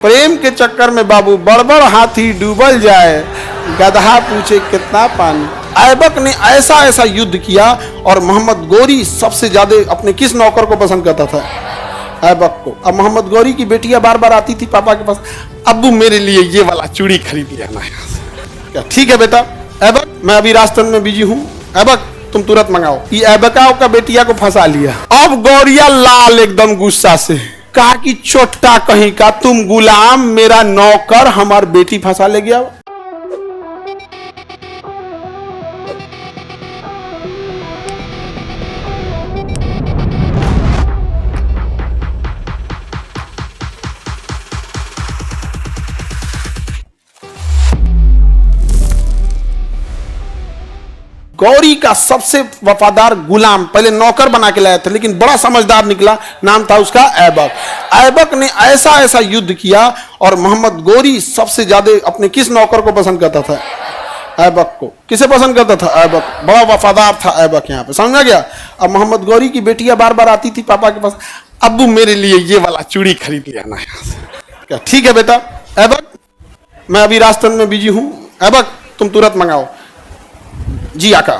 प्रेम के चक्कर में बाबू बड़बड़ हाथी डूबल जाए, गधा पूछे कितना पानी। ऐबक ने ऐसा ऐसा युद्ध किया और मोहम्मद गौरी सबसे ज्यादा अपने किस नौकर को पसंद करता था? ऐबक को। अब मोहम्मद गौरी की बेटियां बार बार आती थी पापा के पास, अब्बू मेरे लिए ये वाला चूड़ी खरीद लेना है। क्या ठीक है बेटा? ऐबक मैं अभी रास्ते में बिजी हूँ, ऐबक तुम तुरंत मंगाओ। ये ऐबका का बेटिया को फंसा लिया। अब गौरिया लाल एकदम गुस्सा से कहा कि चोट्टा कहीं का, तुम गुलाम मेरा नौकर हमार बेटी फंसा ले गया। गौरी का सबसे वफादार गुलाम पहले नौकर बना के लाया था, लेकिन बड़ा समझदार निकला, नाम था उसका ऐबक। ऐबक ने ऐसा ऐसा युद्ध किया और मोहम्मद गौरी सबसे ज्यादा अपने किस नौकर को पसंद करता था? ऐबक को। किसे पसंद करता था? ऐबक। बड़ा वफादार था ऐबक। यहाँ पे समझ गया? अब मोहम्मद गौरी की बेटियां बार बार आती थी पापा के पास, अब्बू मेरे लिए ये वाला चूड़ी खरीद लेना है। क्या ठीक है बेटा? ऐबक मैं अभी रास्ते में बिजी हूँ, ऐबक तुम तुरंत मंगाओ। जी आका।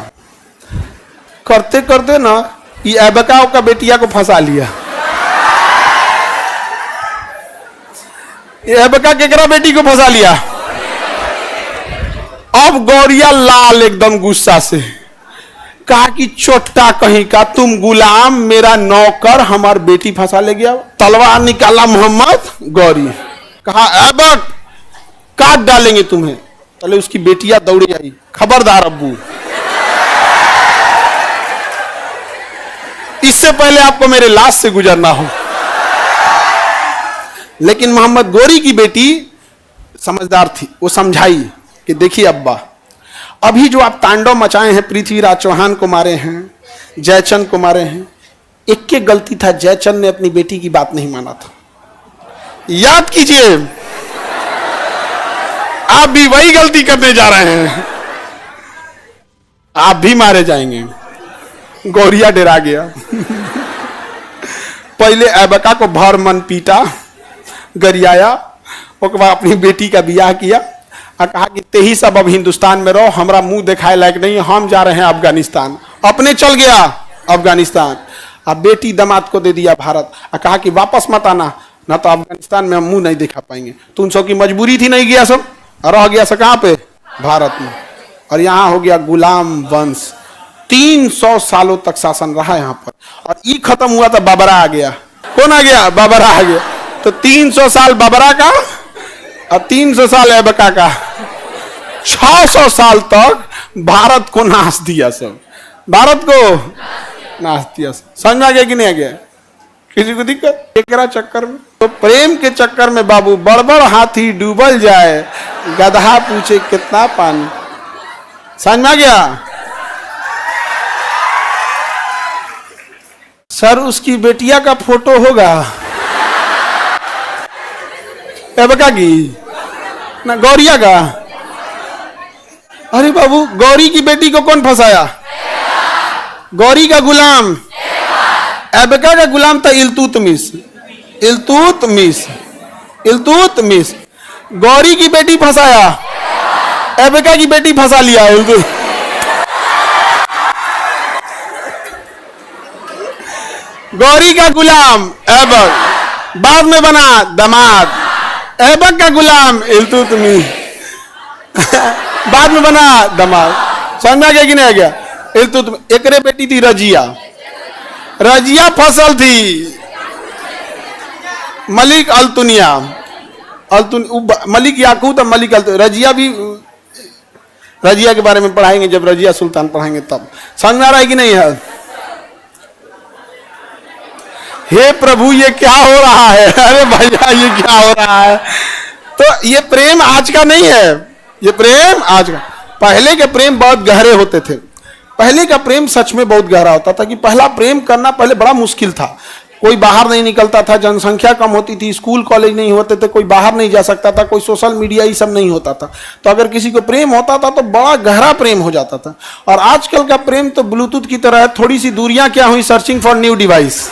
करते करते ना ये ऐबका का बेटिया को फंसा लिया। ये ऐबका केकरा बेटी को फंसा लिया। अब गौरिया लाल एकदम गुस्सा से कहा कि चोट्टा कहीं का, तुम गुलाम मेरा नौकर हमार बेटी फंसा ले गया। तलवार निकाला मोहम्मद गौरी, कहा ऐबक काट डालेंगे तुम्हें। पहले उसकी बेटिया दौड़ी आई, खबरदार अब्बू, इससे पहले आपको मेरे लाश से गुजरना हो। लेकिन मोहम्मद गौरी की बेटी समझदार थी, वो समझाई कि देखिए अब्बा, अभी जो आप तांडव मचाए हैं, पृथ्वीराज चौहान को मारे हैं, जयचंद को मारे हैं, एक के गलती था, जयचंद ने अपनी बेटी की बात नहीं माना था। याद कीजिए, आप भी वही गलती करने जा रहे हैं, आप भी मारे जाएंगे। गौरिया डरा गया। पहले ऐबका को भर मन पीटा, गरियाया, उसके बाद अपनी बेटी का बियाह किया और कहा कि ते ही सब अब हिंदुस्तान में रहो, हमारा मुंह दिखाए लायक नहीं, हम जा रहे हैं अफगानिस्तान। अपने चल गया अफगानिस्तान। अब बेटी दामाद को दे दिया भारत और कहा कि वापस मत आना, ना तो अफगानिस्तान में हम मुंह नहीं दिखा पाएंगे। तो उन सब की मजबूरी थी, नहीं गया सब, रह गया सब कहां पे? भारत में। और यहां हो गया गुलाम वंश। 300 सालों तक शासन रहा यहाँ पर, और ये खत्म हुआ तो बाबरा आ गया। कौन आ गया? बाबरा आ गया। तो 300 साल बाबरा का और 300 साल ऐबका का, 600 साल तक भारत को नाश दिया। सब भारत को नाश दिया। समझ आ गया कि नहीं आ गया? किसी को दिक्कत? एकरा चक्कर में तो प्रेम के चक्कर में बाबू बड़बड़ हाथी डूबल जाए, गधा पूछे कितना पानी। समझ में आ गया? सर उसकी बेटिया का फोटो होगा ऐबका की ना गौरिया का? अरे बाबू, गौरी की बेटी को कौन फंसाया? गौरी का गुलाम ऐबका का गुलाम था इल्तुतमिश। इल्तुतमिश, इल्तुतमिश। गौरी की बेटी फंसाया, ऐबका की बेटी फंसा लिया इल्तुतमिश। गौरी का गुलाम ऐबक, बाद में बना दामाद। ऐबक का गुलाम इल्तुतमिश, बाद में बना दामाद। समझ में आ गया कि नहीं आ गया? इल्तुतमिश। एकरे बेटी थी रजिया। रजिया फसल थी मलिक अल्तुनिया। मलिक याकूत और मलिक अल्तुनिया। रजिया भी, रजिया के बारे में पढ़ाएंगे जब रजिया सुल्तान पढ़ाएंगे तब। समझ में आ रहा है कि नहीं है? हे प्रभु ये क्या हो रहा है? अरे भैया ये क्या हो रहा है? तो ये प्रेम आज का नहीं है, ये प्रेम आज का। पहले के प्रेम बहुत गहरे होते थे। पहले का प्रेम सच में बहुत गहरा होता था कि पहला प्रेम करना पहले बड़ा मुश्किल था। कोई बाहर नहीं निकलता था, जनसंख्या कम होती थी, स्कूल कॉलेज नहीं होते थे, कोई बाहर नहीं जा सकता था, कोई सोशल मीडिया ये सब नहीं होता था। तो अगर किसी को प्रेम होता था तो बड़ा गहरा प्रेम हो जाता था। और आजकल का प्रेम तो ब्लूटूथ की तरह है, थोड़ी सी दूरियां क्या हुई, सर्चिंग फॉर न्यू डिवाइस।